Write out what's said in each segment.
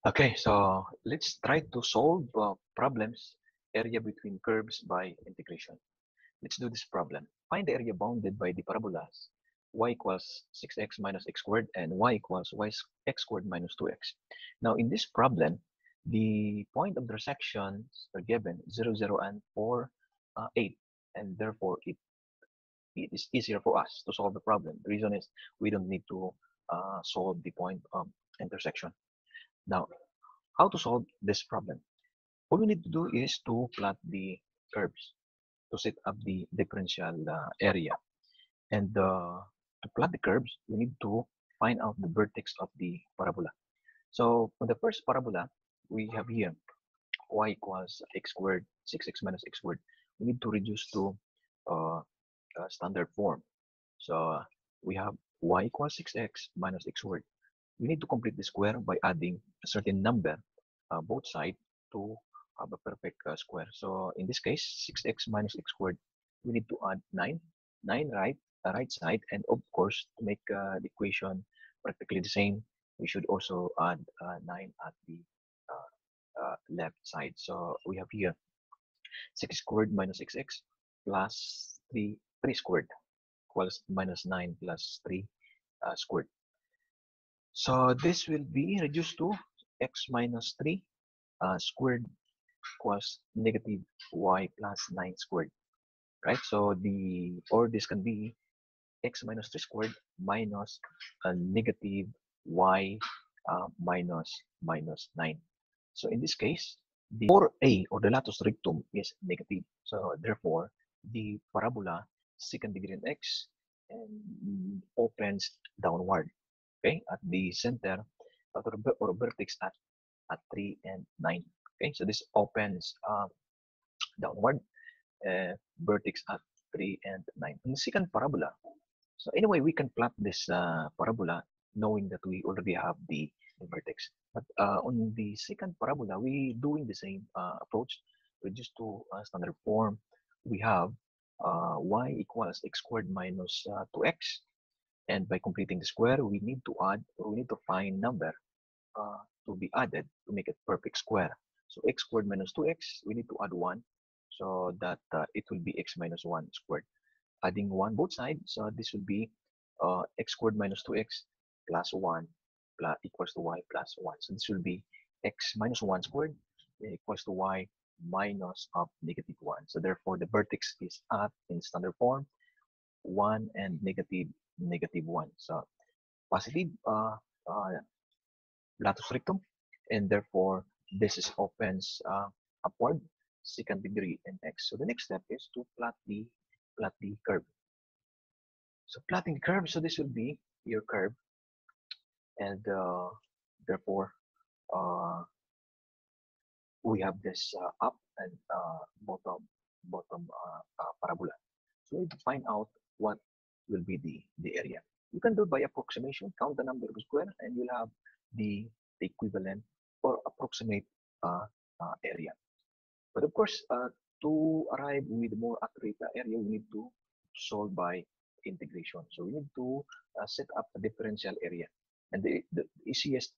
Okay, so let's try to solve problems area between curves by integration. Let's do this problem. Find the area bounded by the parabolas y equals 6x minus x squared and y equals x squared minus 2x. Now in this problem, the point of the intersections are given 0, 0, and 4, 8. And therefore, it is easier for us to solve the problem. The reason is we don't need to solve the point of intersection. Now, how to solve this problem? All we need to do is to plot the curves to set up the differential area. And to plot the curves, we need to find out the vertex of the parabola. So on the first parabola, we have here y equals x squared, 6x minus x squared. We need to reduce to uh, standard form. So we have y equals 6x minus x squared. We need to complete the square by adding a certain number both sides to have a perfect square. So in this case, 6x minus x squared, we need to add 9, 9 right side, and of course, to make the equation practically the same, we should also add 9 at the left side. So we have here 6 squared minus xx plus 3 squared equals minus 9 plus 3 squared. So this will be reduced to x minus 3 squared equals negative y plus 9 squared, right? So this can be x minus 3 squared minus a negative y minus 9. So in this case, the 4a or the latus rectum is negative. So therefore, the parabola second degree in x and opens downward, okay, at the center or vertex at 3 and 9. Okay, so this opens downward vertex at 3 and 9. In the second parabola, so anyway, we can plot this parabola knowing that we already have the vertex. But on the second parabola, we doing the same approach, reduced to standard form. We have y equals x squared minus 2x. And by completing the square, we need to add, or we need to find number to be added to make it perfect square. So x squared minus 2x, we need to add 1 so that it will be x minus 1 squared. Adding 1 both sides, so this will be x squared minus 2x plus 1 plus equals to y plus 1. So this will be x minus 1 squared equals to y minus of negative 1. So therefore, the vertex is at in standard form 1 and negative 1. So positive latus rectum, and therefore this is opens upward second degree in x. So the next step is to plot the curve. So plotting the curve, so this will be your curve, and therefore uh, we have this up and bottom parabola. So we need to find out what will be the area. You can do it by approximation, count the number of square, and you'll have the equivalent or approximate area. But of course, to arrive with more accurate area, we need to solve by integration. So we need to set up a differential area. And the easiest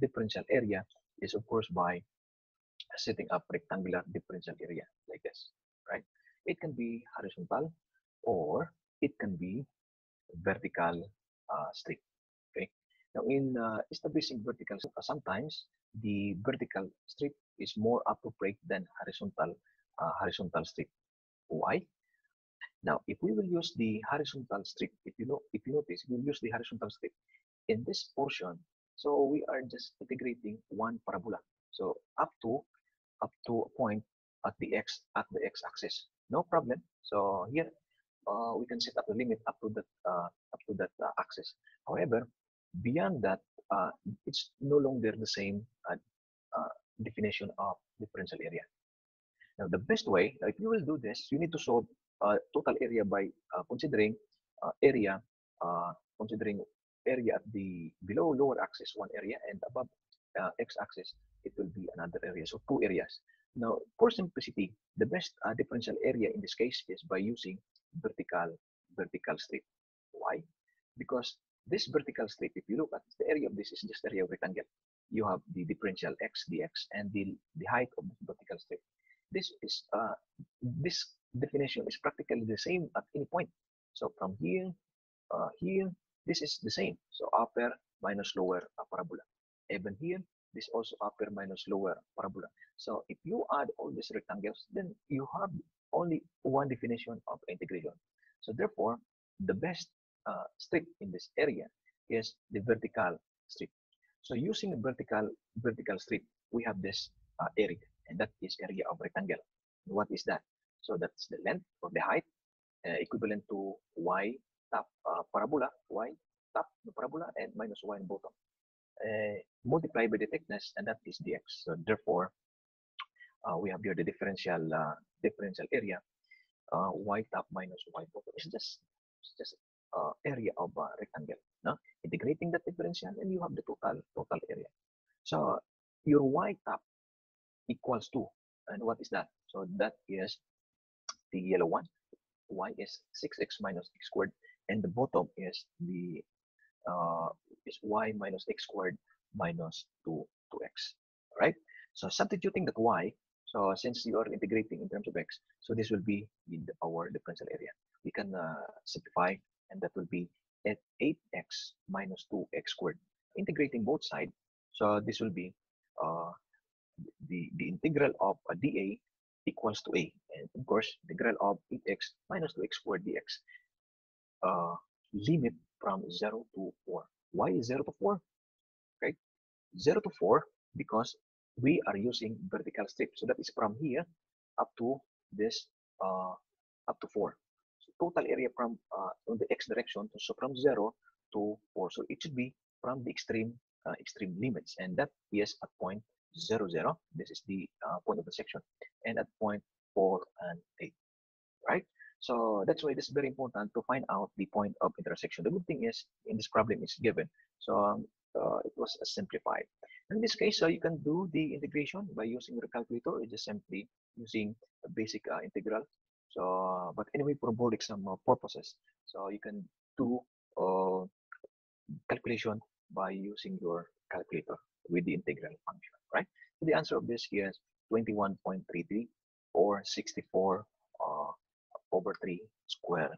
differential area is, of course, by setting up rectangular differential area like this, right? It can be horizontal or it can be vertical strip, okay? Now, in establishing vertical, sometimes the vertical strip is more appropriate than horizontal strip. Why? Now, if we will use the horizontal strip, if you notice, we will use the horizontal strip in this portion. So we are just integrating one parabola. So up to a point at the x-axis, no problem. So here we can set up the limit up to that axis. However, beyond that, uh, it's no longer the same uh, definition of differential area. Now, the best way, if you will do this, you need to solve total area by considering area, considering area at the below lower axis one area and above x-axis it will be another area. So two areas. Now, for simplicity, the best differential area in this case is by using vertical strip. Why? Because this vertical strip, if you look at the area of this is just area of rectangle. you have the differential x dx and the height of the vertical strip. This is this definition is practically the same at any point. So from here, this is the same. So upper minus lower parabola. Even here, this also upper minus lower parabola. So if you add all these rectangles, then you have only one definition of integration. So therefore, the best strip in this area is the vertical strip. So using a vertical strip, we have this area, and that is area of rectangle. What is that? So that's the length or the height equivalent to y top parabola, y top the parabola, and minus y in bottom. Multiplied by the thickness, and that is dx. So therefore, we have here the differential area, y top minus y bottom. It's just area of rectangle. No? Integrating that differential, and you have the total area. So your y top equals 2. And what is that? So that is the yellow one. Y is 6x minus x squared, and the bottom is the is y minus x squared minus 2x. Right? So substituting that y, so since you are integrating in terms of x, so this will be in our differential area. We can simplify, and that will be at 8x minus 2x squared. Integrating both sides, so this will be uh, the integral of a dA equals to a. And of course, integral of 8x minus 2x squared dx uh, limit from 0 to 4. Why is 0 to 4? Okay, 0 to 4 because we are using vertical strip. So that is from here up to this up to 4. So total area from on the x direction, so from 0 to 4. So it should be from the extreme limits, and that is at point 0, 0. This is the point of the section, and at point 4 and 8. Right? So that's why it is very important to find out the point of intersection. The good thing is in this problem is given. So it was simplified. In this case, you can do the integration by using your calculator. It's just simply using a basic integral. So, but anyway, for board exam purposes, so you can do calculation by using your calculator with the integral function, right? So the answer of this is 21.33 or 64 over 3 square